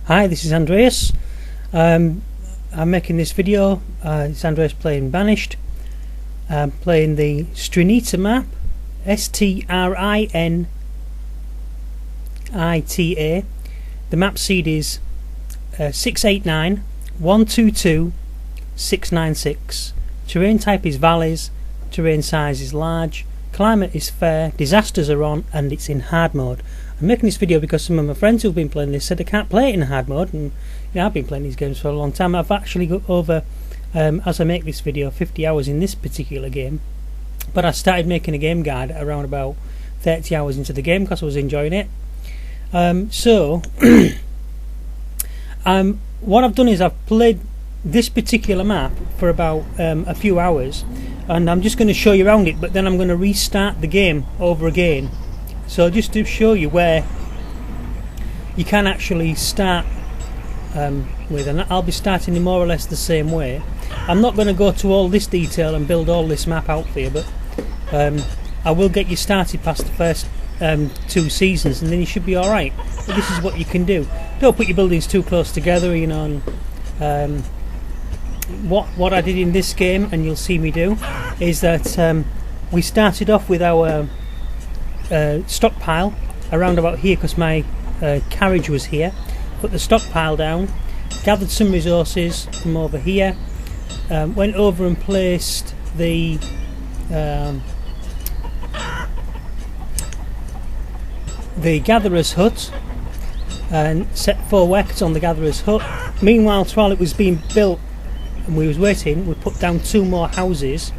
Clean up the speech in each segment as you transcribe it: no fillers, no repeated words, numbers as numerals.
Hi, this is Andreas. I'm making this video. It's Andreas playing Banished. I'm playing the Strinita map, Strinita. The map seed is 689-122-696. Terrain type is valleys. Terrain size is large. Climate is fair. Disasters are on, and it's in hard mode. I'm making this video because some of my friends who've been playing this said they can't play it in hard mode, and I've been playing these games for a long time. I've actually got over, as I make this video, 50 hours in this particular game, but I started making a game guide around about 30 hours into the game because I was enjoying it. What I've done is I've played this particular map for about a few hours, and I'm just going to show you around it, but then I'm going to restart the game over again. So just to show you where you can actually start with, and I'll be starting in more or less the same way. I'm not going to go to all this detail and build all this map out for you, but I will get you started past the first 2 seasons, and then you should be alright. But this is what you can do. Don't put your buildings too close together, you know. And, what I did in this game, and you'll see me do, is that we started off with our stockpile around about here, because my carriage was here. Put the stockpile down, gathered some resources from over here, went over and placed the gatherer's hut, and set 4 workers on the gatherer's hut. Meanwhile, while it was being built and we was waiting, we put down 2 more houses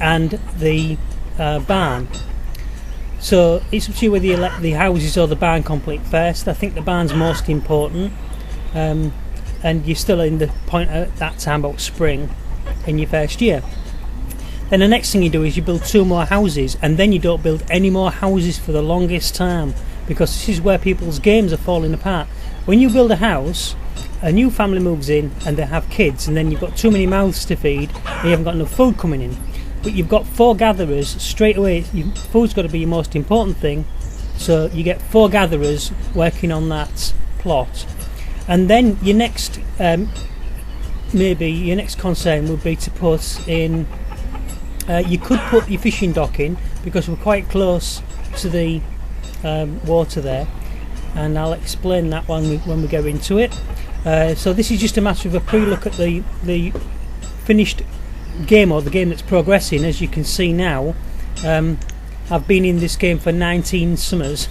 and the barn. So it's up to you whether you let the houses or the barn complete first. I think the barn's most important, and you're still in the point at that time about spring in your first year. Then the next thing you do is you build 2 more houses, and then you don't build any more houses for the longest time, because this is where people's games are falling apart. When you build a house, a new family moves in and they have kids, and then you've got too many mouths to feed and you haven't got enough food coming in. But you've got 4 gatherers straight away. Food's got to be your most important thing, so you get 4 gatherers working on that plot. And then your next maybe your next concern would be to put in, you could put your fishing dock in, because we're quite close to the water there, and I'll explain that when we go into it. So this is just a matter of a pre-look at the finished game, or the game that's progressing. As you can see now, I've been in this game for 19 summers.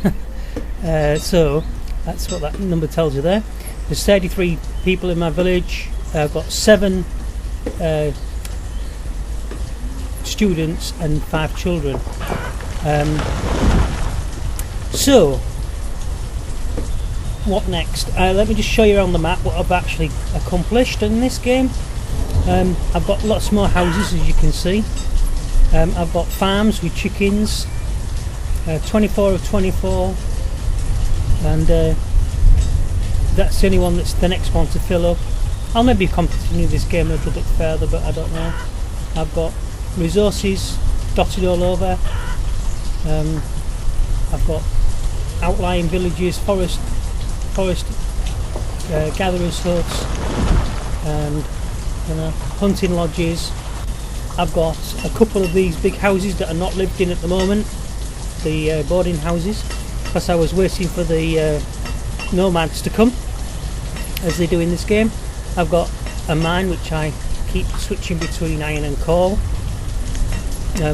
So that's what that number tells you there. There's 33 people in my village. I've got 7 students and 5 children. So what next? Let me just show you around the map what I've actually accomplished in this game. I've got lots more houses, as you can see. I've got farms with chickens, 24 of 24, and that's the only one that's the next one to fill up. I'll maybe continue this game a little bit further, but I don't know. I've got resources dotted all over. I've got outlying villages, forest gatherers' huts, and hunting lodges. I've got a couple of these big houses that are not lived in at the moment, the boarding houses, because I was waiting for the nomads to come, as they do in this game. I've got a mine which I keep switching between iron and coal.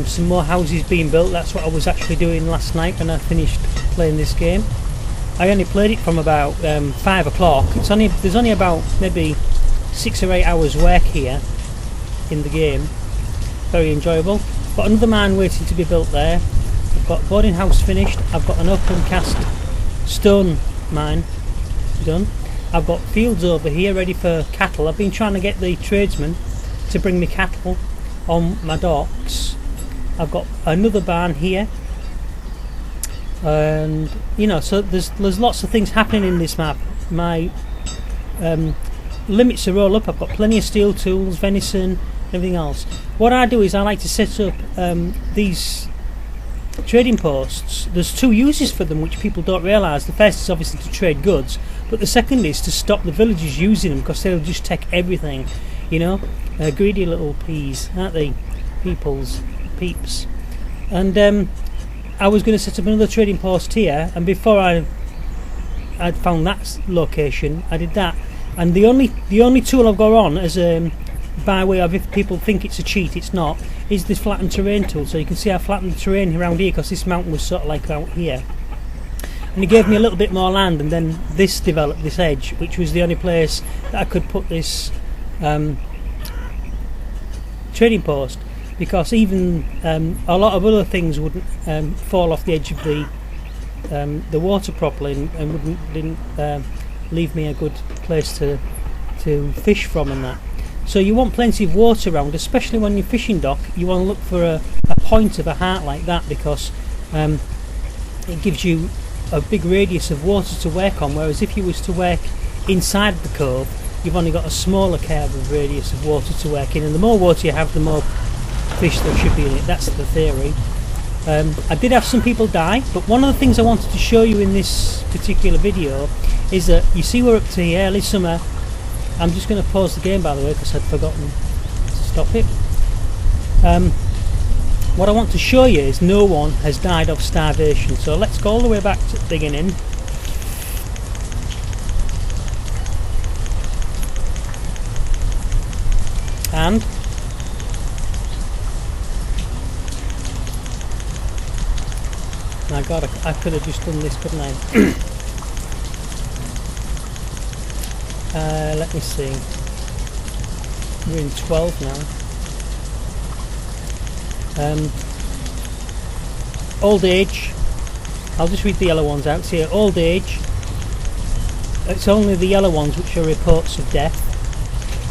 Some more houses being built. That's what I was actually doing last night when I finished playing this game. I only played it from about 5 o'clock. There's only about maybe 6 or 8 hours work here in the game. Very enjoyable. Got another mine waiting to be built there. I've got boarding house finished. I've got an open cast stone mine done. I've got fields over here ready for cattle. I've been trying to get the tradesmen to bring me cattle on my docks. I've got another barn here, and so there's lots of things happening in this map. My limits are all up. I've got plenty of steel tools, venison, everything else. What I do is I like to set up these trading posts, there's two uses for them which people don't realise. The first is obviously to trade goods, but the second is to stop the villagers using them, because they'll just take everything, you know. Greedy little peas, aren't they? Peeps. And I was going to set up another trading post here, and before I'd found that location, I did that. And the only tool I've got on, as by way of, if people think it's a cheat, it's not, is this flattened terrain tool. So you can see I flattened the terrain around here, because this mountain was sort of like out here, and it gave me a little bit more land. And then this developed this edge, which was the only place that I could put this trading post, because even a lot of other things wouldn't fall off the edge of the water properly, and didn't leave me a good place to fish from and that. So you want plenty of water around, especially when you're fishing, dock. You want to look for a point of a heart like that, because it gives you a big radius of water to work on, whereas if you was to work inside the cove, you've only got a smaller curve of radius of water to work in, and the more water you have, the more fish there should be in it. That's the theory. I did have some people die, but one of the things I wanted to show you in this particular video is that you see we're up to the early summer. I'm just going to pause the game, by the way, because I'd forgotten to stop it. What I want to show you is no one has died of starvation. So let's go all the way back to the beginning. And my God, I could have just done this, couldn't I? Let me see. We're in 12 now. Old age. I'll just read the yellow ones out here. Old age. It's only the yellow ones which are reports of death.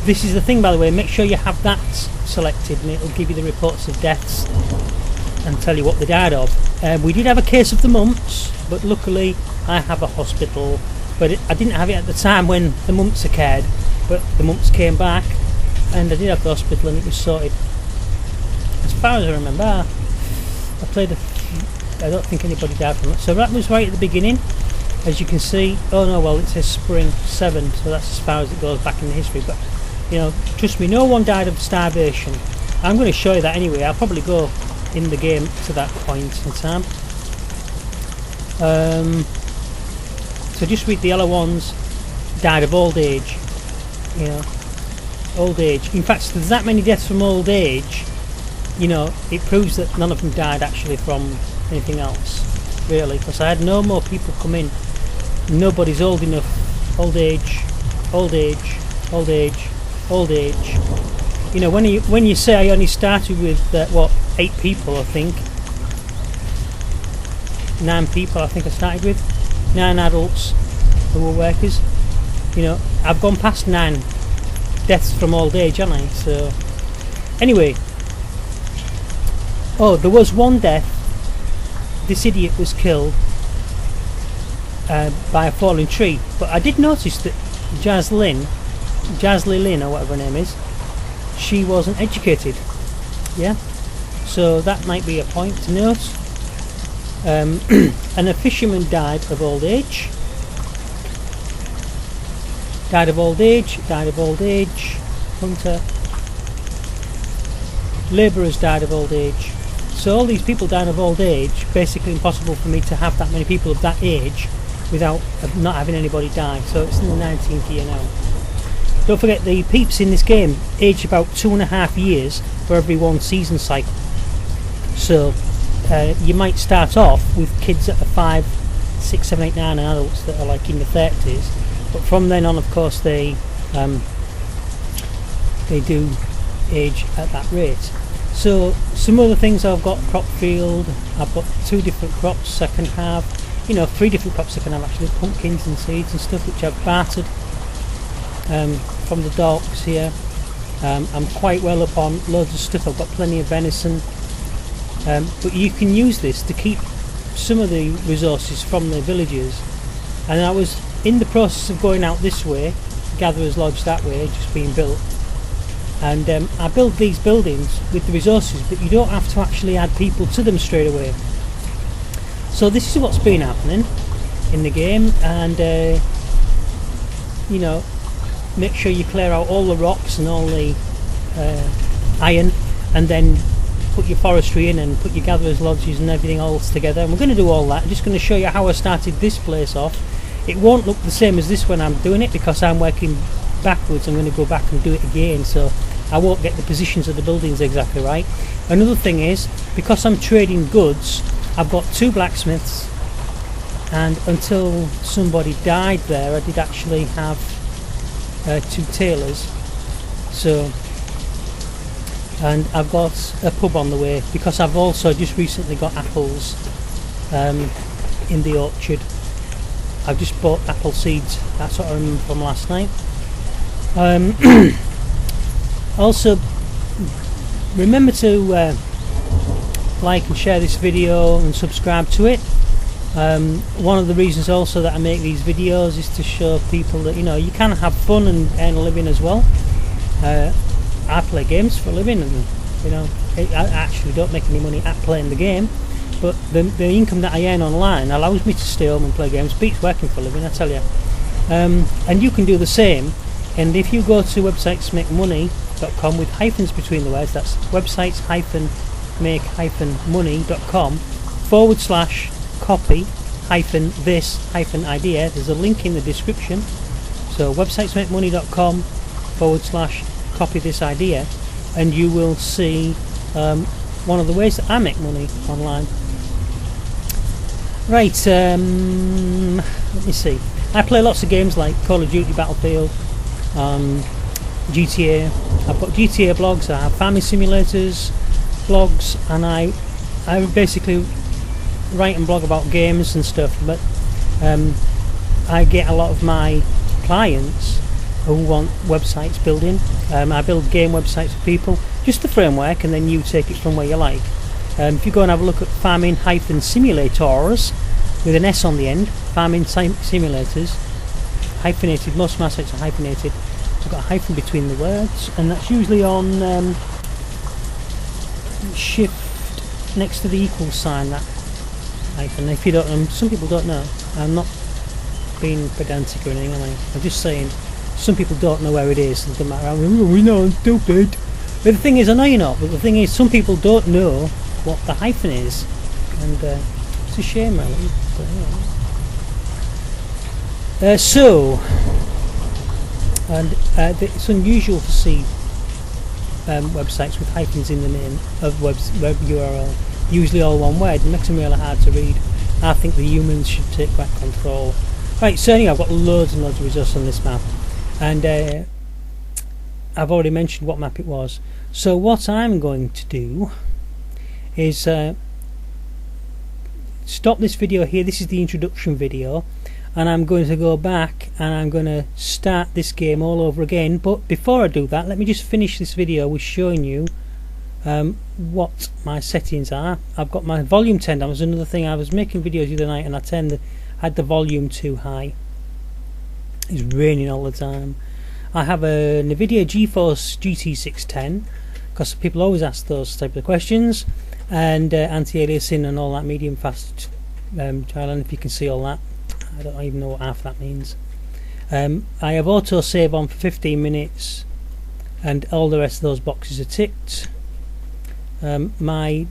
This is the thing, by the way. Make sure you have that selected, and it'll give you the reports of deaths and tell you what they died of. We did have a case of the mumps, but luckily I have a hospital. But I didn't have it at the time when the mumps occurred, but the mumps came back, and I did have the hospital, and it was sorted. As far as I remember, I don't think anybody died from it. So that was right at the beginning, as you can see. Oh no, well, it says spring 7, so that's as far as it goes back in the history. But you know, trust me, no one died of starvation. I'm going to show you that anyway. I'll probably go in the game to that point in time. So just read the yellow ones. Died of old age. You know, old age. In fact, there's that many deaths from old age. You know, it proves that none of them died actually from anything else, really. Because I had no more people come in. Nobody's old enough. Old age. Old age. Old age. Old age. You know, when you say I only started with what, 8 people, I think. 9 people, I think I started with. 9 adults who were workers. You know, I've gone past 9 deaths from old age, haven't I? So, anyway. Oh, there was one death. This idiot was killed by a falling tree. But I did notice that Jaslyn or whatever her name is, she wasn't educated. Yeah? So that might be a point to note. And a fisherman died of old age. Died of old age. Died of old age. Hunter. Labourers died of old age. So all these people died of old age. Basically impossible for me to have that many people of that age without not having anybody die. So it's in the 19th year now. Don't forget, the peeps in this game age about 2.5 years for every one season cycle. So you might start off with kids that are 5, 6, 7, 8, 9 and adults that are like in the 30s, but from then on, of course, they do age at that rate. So some other things, I've got crop field. I've got 2 different crops I can have. You know, 3 different crops I can have actually, pumpkins and seeds and stuff, which I've bartered from the docks here. I'm quite well up on loads of stuff. I've got plenty of venison. But you can use this to keep some of the resources from the villagers. And I was in the process of going out this way, Gatherer's Lodge that way, just being built. And I build these buildings with the resources, but you don't have to actually add people to them straight away. So this is what's been happening in the game, and you know, make sure you clear out all the rocks and all the iron, and then put your forestry in and put your gatherers lodges and everything else together. And we're going to do all that. I'm just going to show you how I started this place off. It won't look the same as this when I'm doing it, because I'm working backwards. I'm going to go back and do it again, so I won't get the positions of the buildings exactly right. Another thing is, because I'm trading goods, I've got 2 blacksmiths, and until somebody died there, I did actually have 2 tailors. So, and I've got a pub on the way, because I've also just recently got apples in the orchard. I've just bought apple seeds. That's what I remember from last night. Also, remember to like and share this video and subscribe to it. One of the reasons also that I make these videos is to show people that, you know, you can have fun and earn a living as well. I play games for a living, and you know, I actually don't make any money at playing the game, but the income that I earn online allows me to stay home and play games. Beats working for a living, I tell you. And you can do the same. And if you go to websitesmakemoney.com with hyphens between the words, that's websites-make-money.com/copy-this-idea. There's a link in the description. So websitesmakemoney.com/copy this idea, and you will see one of the ways that I make money online. Right, let me see. I play lots of games like Call of Duty, Battlefield, GTA. I've got GTA blogs, I have farming simulators blogs, and I basically write and blog about games and stuff, but I get a lot of my clients who want websites building. I build game websites for people, just the framework, and then you take it from where you like. If you go and have a look at farming-simulators with an S on the end, farming simulators, hyphenated, most of my sites are hyphenated. I've got a hyphen between the words, and that's usually on shift next to the equal sign, that hyphen. If you don't, some people don't know. I'm not being pedantic or anything, am I? I'm just saying some people don't know where it is. It doesn't matter. We know, I'm stupid. But the thing is, I know you're not, but the thing is, some people don't know what the hyphen is, and it's a shame, really. But, it's unusual to see websites with hyphens in the name of web URL, usually all one word. It makes them really hard to read. I think the humans should take back control. Right, so anyway, I've got loads and loads of results on this map, and I've already mentioned what map it was. So what I'm going to do is stop this video here. This is the introduction video, and I'm going to go back and I'm going to start this game all over again. But before I do that, let me just finish this video with showing you what my settings are. I've got my volume turned down. That was another thing. I was making videos the other night and I had the volume too high. It's raining all the time. I have a NVIDIA GeForce GT610, because people always ask those type of questions, and anti-aliasing and all that, medium fast trial, and if you can see all that, I don't even know what half that means. I have auto save on for 15 minutes, and all the rest of those boxes are ticked. My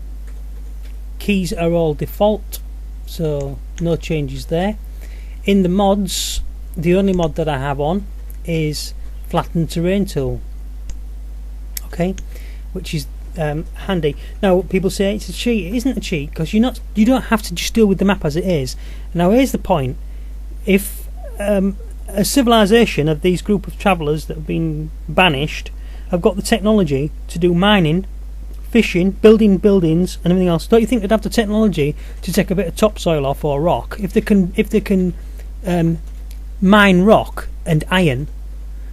keys are all default, so no changes there. In the mods, the only mod that I have on is flatten terrain tool, okay, which is handy. Now people say it's a cheat. It isn't a cheat, because you don't have to just deal with the map as it is. Now here's the point: if a civilization of these group of travellers that have been banished have got the technology to do mining, fishing, building buildings and everything else, don't you think they'd have the technology to take a bit of topsoil off or rock? If they can mine rock and iron,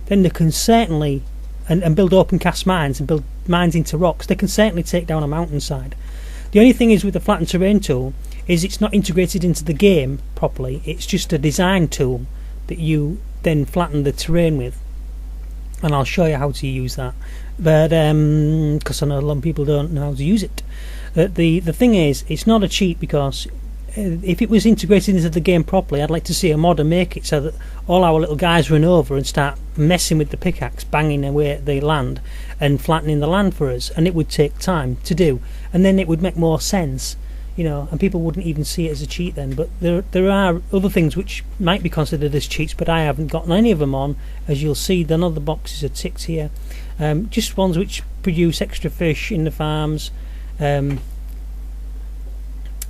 then they can certainly and build open cast mines and build mines into rocks. They can certainly take down a mountainside. The only thing is with the flatten terrain tool is it's not integrated into the game properly. It's just a design tool that you then flatten the terrain with, and I'll show you how to use that. But because I know a lot of people don't know how to use it. The thing is, it's not a cheat, because if it was integrated into the game properly, I'd like to see a modder make it so that all our little guys run over and start messing with the pickaxe, banging away at the land and flattening the land for us, and it would take time to do, and then it would make more sense, you know, and people wouldn't even see it as a cheat then. But there are other things which might be considered as cheats, but I haven't gotten any of them on. As you'll see, none of the boxes are ticked here, just ones which produce extra fish in the farms,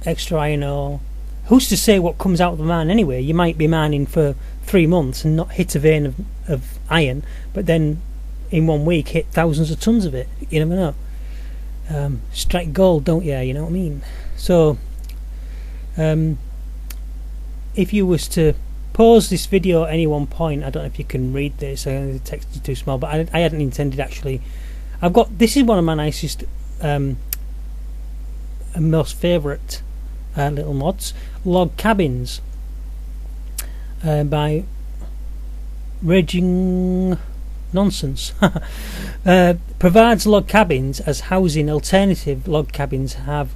extra iron ore. Who's to say what comes out of the mine anyway? You might be mining for 3 months and not hit a vein of iron, but then in 1 week hit thousands of tons of it. You never know. Strike gold, don't you? You know what I mean? So if you was to pause this video at any one point, I don't know if you can read this, the text is too small, but I hadn't intended actually. This is one of my nicest and most favourite little mods, log cabins, by Raging Nonsense. Provides log cabins as housing. Alternative log cabins have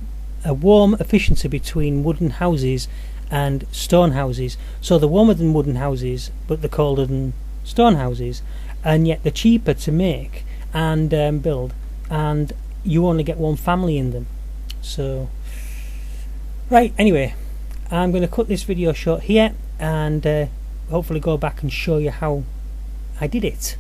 a warm efficiency between wooden houses and stone houses, so they're warmer than wooden houses but they're colder than stone houses, and yet they're cheaper to make and build, and you only get one family in them. So right, anyway, I'm going to cut this video short here and hopefully go back and show you how I did it.